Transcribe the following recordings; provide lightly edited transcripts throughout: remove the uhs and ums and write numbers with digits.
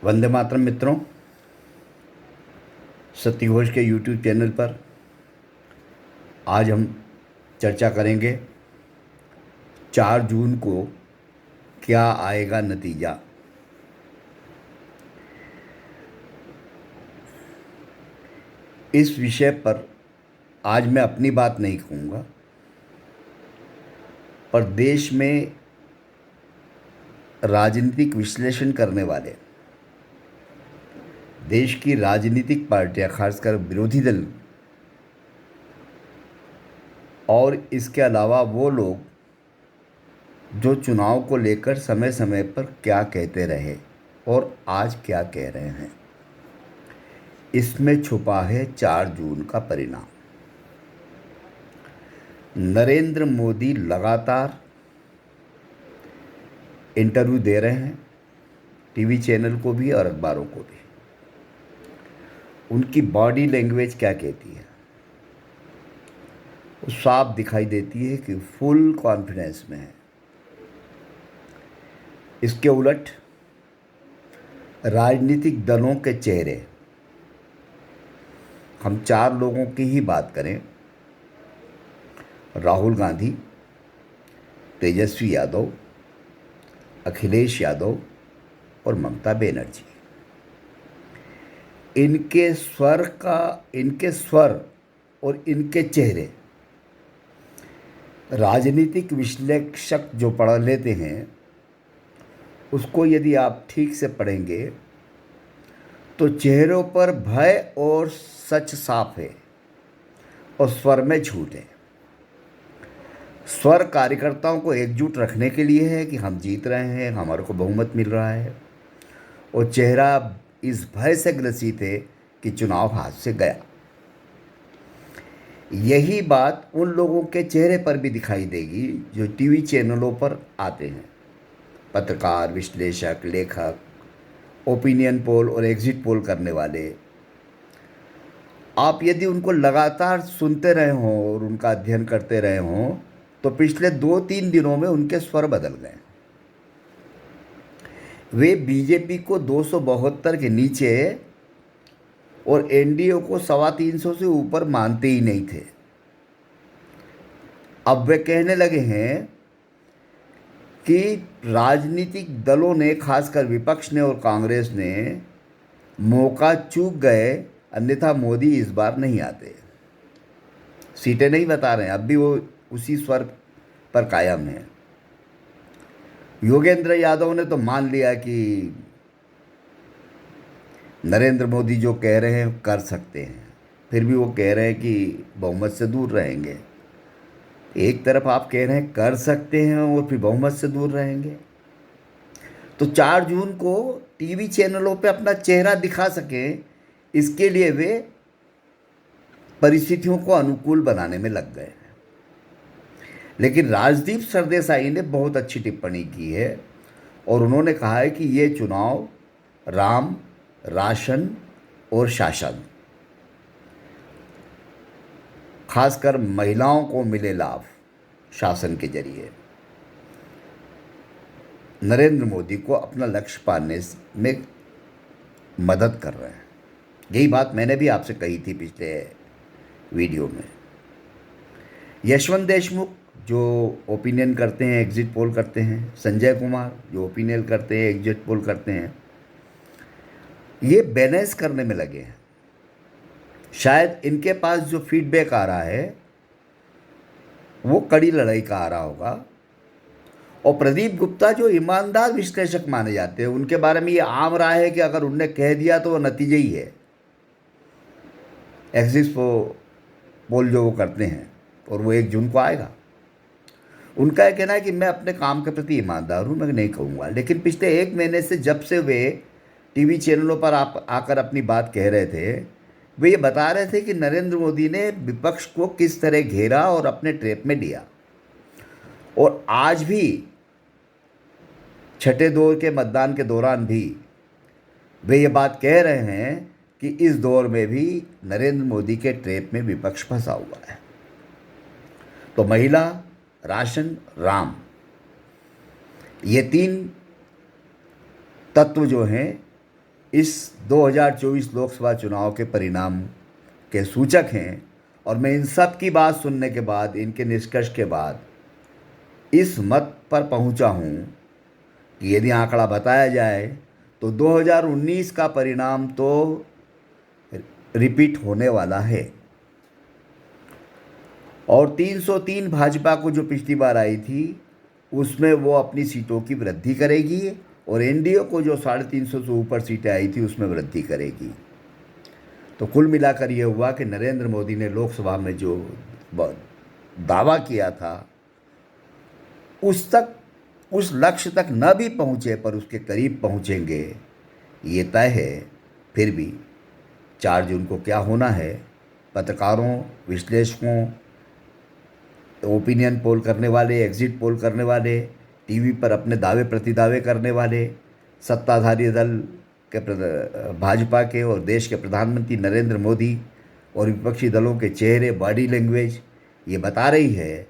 वंदे मातरम मित्रों। सत्य घोष के यूट्यूब चैनल पर आज हम चर्चा करेंगे 4 जून को क्या आएगा नतीजा। इस विषय पर आज मैं अपनी बात नहीं कहूँगा, पर देश में राजनीतिक विश्लेषण करने वाले, देश की राजनीतिक पार्टियां, खासकर विरोधी दल और इसके अलावा वो लोग जो चुनाव को लेकर समय समय पर क्या कहते रहे और आज क्या कह रहे हैं, इसमें छुपा है 4 जून का परिणाम। नरेंद्र मोदी लगातार इंटरव्यू दे रहे हैं, टीवी चैनल को भी और अखबारों को भी। उनकी बॉडी लैंग्वेज क्या कहती है, वो साफ दिखाई देती है कि फुल कॉन्फिडेंस में है। इसके उलट राजनीतिक दलों के चेहरे, हम 4 लोगों की ही बात करें, राहुल गांधी, तेजस्वी यादव, अखिलेश यादव और ममता बनर्जी, इनके स्वर और इनके चेहरे राजनीतिक विश्लेषक जो पढ़ लेते हैं, उसको यदि आप ठीक से पढ़ेंगे तो चेहरों पर भय और सच साफ है और स्वर में झूठ है। स्वर कार्यकर्ताओं को एकजुट रखने के लिए है कि हम जीत रहे हैं, हमारे को बहुमत मिल रहा है, और चेहरा इस भय से ग्रसित है कि चुनाव हाथ से गया। यही बात उन लोगों के चेहरे पर भी दिखाई देगी जो टीवी चैनलों पर आते हैं, पत्रकार, विश्लेषक, लेखक, ओपिनियन पोल और एग्जिट पोल करने वाले। आप यदि उनको लगातार सुनते रहे हों और उनका अध्ययन करते रहे हों तो पिछले 2-3 दिनों में उनके स्वर बदल गए। वे बीजेपी को 272 के नीचे और एनडीए को 325 से ऊपर मानते ही नहीं थे। अब वे कहने लगे हैं कि राजनीतिक दलों ने, खासकर विपक्ष ने और कांग्रेस ने, मौका चूक गए, अन्यथा मोदी इस बार नहीं आते। सीटें नहीं बता रहे हैं, अब भी वो उसी स्वर पर कायम है। योगेंद्र यादव ने तो मान लिया कि नरेंद्र मोदी जो कह रहे हैं कर सकते हैं, फिर भी वो कह रहे हैं कि बहुमत से दूर रहेंगे। एक तरफ आप कह रहे हैं कर सकते हैं और फिर बहुमत से दूर रहेंगे, तो 4 जून को टीवी चैनलों पे अपना चेहरा दिखा सकें, इसके लिए वे परिस्थितियों को अनुकूल बनाने में लग गए। लेकिन राजदीप सरदेसाई ने बहुत अच्छी टिप्पणी की है और उन्होंने कहा है कि ये चुनाव राम, राशन और शासन, खासकर महिलाओं को मिले लाभ शासन के जरिए, नरेंद्र मोदी को अपना लक्ष्य पाने में मदद कर रहे हैं। यही बात मैंने भी आपसे कही थी पिछले वीडियो में। यशवंत देशमुख जो ओपिनियन करते हैं, एग्जिट पोल करते हैं, संजय कुमार जो ओपिनियन करते हैं, एग्जिट पोल करते हैं, ये बैलेंस करने में लगे हैं। शायद इनके पास जो फीडबैक आ रहा है वो कड़ी लड़ाई का आ रहा होगा, और प्रदीप गुप्ता जो ईमानदार विश्लेषक माने जाते हैं, उनके बारे में ये आम राय है कि अगर उनने कह दिया तो वो नतीजे ही है। एग्जिट पोल जो वो करते हैं, और वो 1 जून को आएगा। उनका यह कहना है कि मैं अपने काम के प्रति ईमानदार हूँ, मैं नहीं कहूँगा। लेकिन पिछले 1 महीने से जब से वे टीवी चैनलों पर आकर अपनी बात कह रहे थे, वे ये बता रहे थे कि नरेंद्र मोदी ने विपक्ष को किस तरह घेरा और अपने ट्रैप में लिया। और आज भी छठे दौर के मतदान के दौरान भी वे ये बात कह रहे हैं कि इस दौर में भी नरेंद्र मोदी के ट्रैप में विपक्ष फंसा हुआ है। तो महिला, राशन, राम, ये 3 तत्व जो हैं इस 2024 लोकसभा चुनाव के परिणाम के सूचक हैं। और मैं इन सब की बात सुनने के बाद, इनके निष्कर्ष के बाद इस मत पर पहुंचा हूं कि यदि आंकड़ा बताया जाए तो 2019 का परिणाम तो रिपीट होने वाला है। और 303 भाजपा को जो पिछली बार आई थी उसमें वो अपनी सीटों की वृद्धि करेगी और एनडीए को जो 350 से ऊपर सीटें आई थी उसमें वृद्धि करेगी। तो कुल मिलाकर ये हुआ कि नरेंद्र मोदी ने लोकसभा में जो दावा किया था उस लक्ष्य तक न भी पहुँचे पर उसके करीब पहुँचेंगे, ये तय है। फिर भी 4 जून को क्या होना है, पत्रकारों, विश्लेषकों, ओपिनियन पोल करने वाले, एग्जिट पोल करने वाले, टीवी पर अपने दावे प्रतिदावे करने वाले, सत्ताधारी दल के भाजपा के और देश के प्रधानमंत्री नरेंद्र मोदी और विपक्षी दलों के चेहरे, बॉडी लैंग्वेज ये बता रही है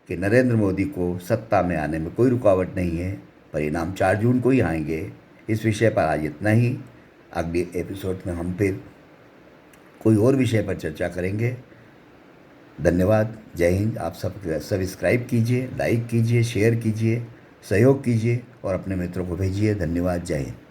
कि नरेंद्र मोदी को सत्ता में आने में कोई रुकावट नहीं है। परिणाम 4 जून को ही आएंगे। इस विषय पर आज इतना ही। अगले एपिसोड में हम फिर कोई और विषय पर चर्चा करेंगे। धन्यवाद। जय हिंद। आप सब सब्सक्राइब कीजिए, लाइक कीजिए, शेयर कीजिए, सहयोग कीजिए और अपने मित्रों को भेजिए। धन्यवाद। जय हिंद।